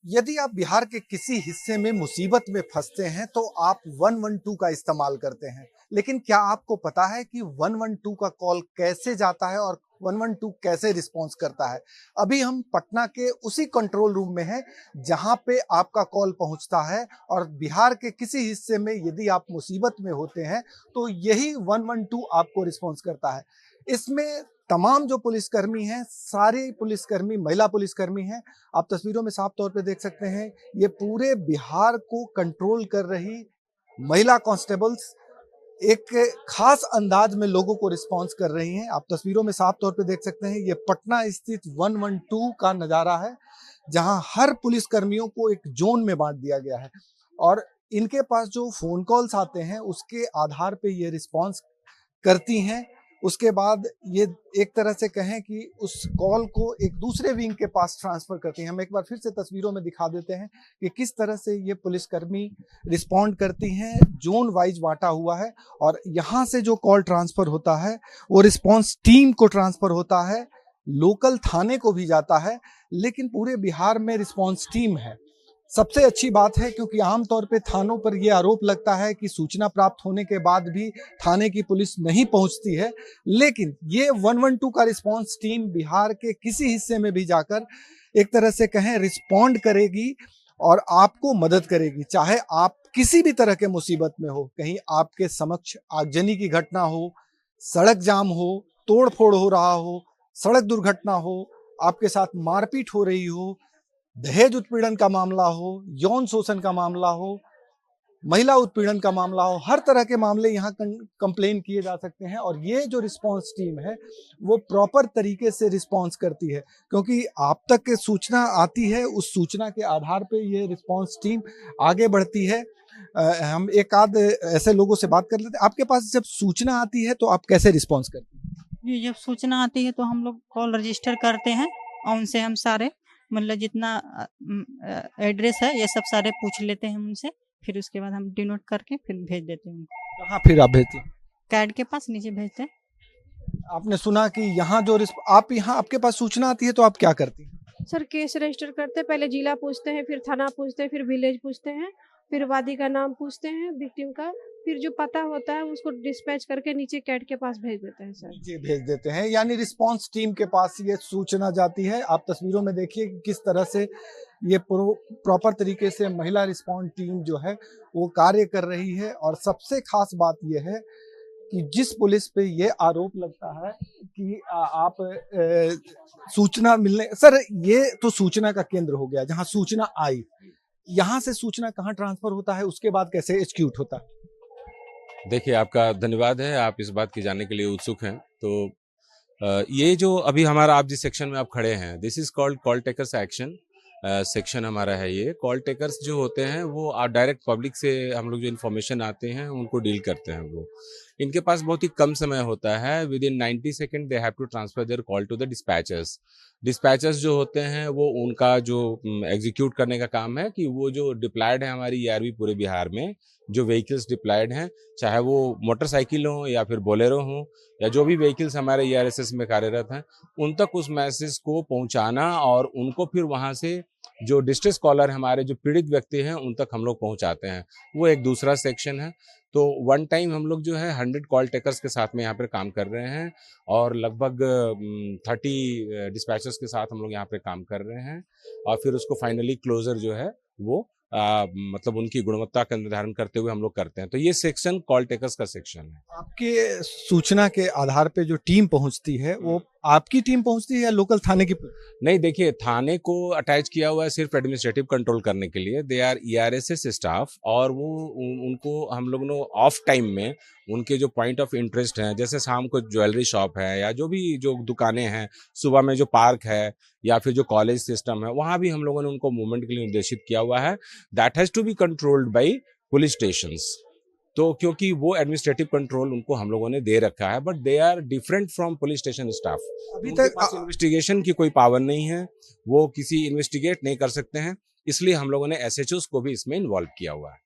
यदि आप बिहार के किसी हिस्से में मुसीबत में फंसते हैं तो आप 112 का इस्तेमाल करते हैं। लेकिन क्या आपको पता है कि 112 का कॉल कैसे जाता है और 112 कैसे रिस्पॉन्स करता है? अभी हम पटना के उसी कंट्रोल रूम में हैं जहां पे आपका कॉल पहुंचता है और बिहार के किसी हिस्से में यदि आप मुसीबत में होते हैं तो यही 112 आपको रिस्पॉन्स करता है। इसमें तमाम जो पुलिसकर्मी हैं, सारे पुलिसकर्मी महिला पुलिसकर्मी हैं। आप तस्वीरों में साफ तौर पे देख सकते हैं, ये पूरे बिहार को कंट्रोल कर रही महिला कांस्टेबल्स एक खास अंदाज में लोगों को रिस्पॉन्स कर रही हैं। आप तस्वीरों में साफ तौर पे देख सकते हैं, ये पटना स्थित 112 का नज़ारा है, जहां हर पुलिसकर्मियों को एक जोन में बांट दिया गया है और इनके पास जो फ़ोन कॉल्स आते हैं, उसके आधार पे ये रिस्पॉन्स करती हैं। उसके बाद ये एक तरह से कहें कि उस कॉल को एक दूसरे विंग के पास ट्रांसफ़र करती हैं। हम एक बार फिर से तस्वीरों में दिखा देते हैं कि किस तरह से ये पुलिसकर्मी रिस्पॉन्ड करती हैं। ज़ोन वाइज़ बाँटा हुआ है और यहाँ से जो कॉल ट्रांसफ़र होता है, वो रिस्पॉन्स टीम को ट्रांसफ़र होता है, लोकल थाने को भी जाता है, लेकिन पूरे बिहार में रिस्पॉन्स टीम है। सबसे अच्छी बात है क्योंकि आमतौर पे थानों पर ये आरोप लगता है कि सूचना प्राप्त होने के बाद भी थाने की पुलिस नहीं पहुंचती है, लेकिन ये 112 का रिस्पांस टीम बिहार के किसी हिस्से में भी जाकर एक तरह से कहें रिस्पॉन्ड करेगी और आपको मदद करेगी। चाहे आप किसी भी तरह के मुसीबत में हो, कहीं आपके समक्ष आगजनी की घटना हो, सड़क जाम हो, तोड़ फोड़ हो रहा हो, सड़क दुर्घटना हो, आपके साथ मारपीट हो रही हो, दहेज उत्पीड़न का मामला हो, यौन शोषण का मामला हो, महिला उत्पीड़न का मामला हो, हर तरह के मामले यहाँ कंप्लेन किए जा सकते हैं और ये जो रिस्पांस टीम है वो प्रॉपर तरीके से रिस्पांस करती है क्योंकि आप तक के सूचना आती है, उस सूचना के आधार पे ये रिस्पांस टीम आगे बढ़ती है। हम एक आध ऐसे लोगों से बात कर लेते हैं। आपके पास जब सूचना आती है तो आप कैसे रिस्पांस करते हैं? जी, जब सूचना आती है तो हम लोग कॉल रजिस्टर करते हैं और उनसे हम सारे मतलब जितना एड्रेस है ये सब सारे पूछ लेते हैं हम उनसे। फिर उसके बाद हम डिनोट करके फिर भेज देते हैं उनको। कहाँ फिर आप भेजती हैं? कैड के पास नीचे भेजते हैं। आपने सुना कि यहाँ जो आप यहाँ आपके पास सूचना आती है तो आप क्या करती हैं? सर केस रजिस्टर करते हैं, पहले जिला पूछते हैं, फिर थाना पूछते हैं, फिर विलेज पूछते हैं, फिर वादी का नाम पूछते हैं, विक्टिम का, फिर जो पता होता है उसको डिस्पैच करके नीचे कैट के पास भेज देते हैं सर। जी, भेज देते हैं, यानी रिस्पांस टीम के पास ये सूचना जाती है। आप तस्वीरों में देखिए कि किस तरह से ये प्रॉपर तरीके से महिला रिस्पांस टीम जो है वो कार्य कर रही है और सबसे खास बात ये है कि जिस पुलिस पे ये आरोप लगता है कि आप सूचना मिलने सर ये तो सूचना का केंद्र हो गया जहां सूचना आई, यहाँ से सूचना कहाँ ट्रांसफर होता है, उसके बाद कैसे एग्जीक्यूट होता है? देखिए, आपका धन्यवाद है, आप इस बात की जानने के लिए उत्सुक हैं। तो ये जो अभी हमारा आप जिस सेक्शन में आप खड़े हैं, this is called call takers action section हमारा है ये। कॉल टेकर्स जो होते हैं, वो डायरेक्ट पब्लिक से हम लोग जो इन्फॉर्मेशन आते हैं, उनको डील करते हैं वो। इनके पास बहुत ही कम समय होता है, within 90 second they have to transfer their call to the dispatchers. Dispatchers जो होते हैं, वो उनका जो एग्जीक्यूट करने का काम है कि वो जो डिप्लॉयड है हमारी ईआरबी पूरे बिहार में, जो व्हीकल्स डिप्लॉयड हैं, चाहे वो मोटरसाइकिल हों या फिर बोलेरो हों या जो भी व्हीकल्स हमारे ईआरएसएस में कार्यरत हैं, उन तक उस मैसेज को पहुंचाना और उनको फिर वहां से जो डिस्ट्रेस कॉलर हमारे जो पीड़ित व्यक्ति हैं उन तक हम लोग पहुंचाते हैं। वो एक दूसरा सेक्शन है। तो वन टाइम हम लोग जो है 100 कॉल टेकर्स के साथ में यहाँ पर काम कर रहे हैं और लगभग 30 डिस्पैचर्स के साथ हम लोग यहाँ पे काम कर रहे हैं और फिर उसको फाइनली क्लोजर जो है वो मतलब उनकी गुणवत्ता का निर्धारण करते हुए हम लोग करते हैं। तो ये सेक्शन कॉल टेकर्स का सेक्शन है। आपके सूचना के आधार पे जो टीम पहुंचती है वो आपकी टीम पहुंचती है या लोकल थाने की? नहीं, देखिए, थाने को अटैच किया हुआ है सिर्फ एडमिनिस्ट्रेटिव कंट्रोल करने के लिए। दे आर ईआरएसएस स्टाफ और वो उनको हम लोग ने ऑफ टाइम में उनके जो पॉइंट ऑफ इंटरेस्ट हैं, जैसे शाम को ज्वेलरी शॉप है या जो भी जो दुकानें हैं, सुबह में जो पार्क है या फिर जो कॉलेज सिस्टम है, वहाँ भी हम लोगों ने उनको मूवमेंट के लिए निर्देशित किया हुआ है। That has to be controlled by police stations. तो क्योंकि वो एडमिनिस्ट्रेटिव कंट्रोल उनको हम लोगों ने दे रखा है, but they are different from police station staff. अभी उनके तक पास इन्वेस्टिगेशन की कोई पावर नहीं है, वो किसी इन्वेस्टिगेट नहीं कर सकते हैं, इसलिए हम लोगों ने एसएचओस को भी इसमें इन्वॉल्व किया हुआ है।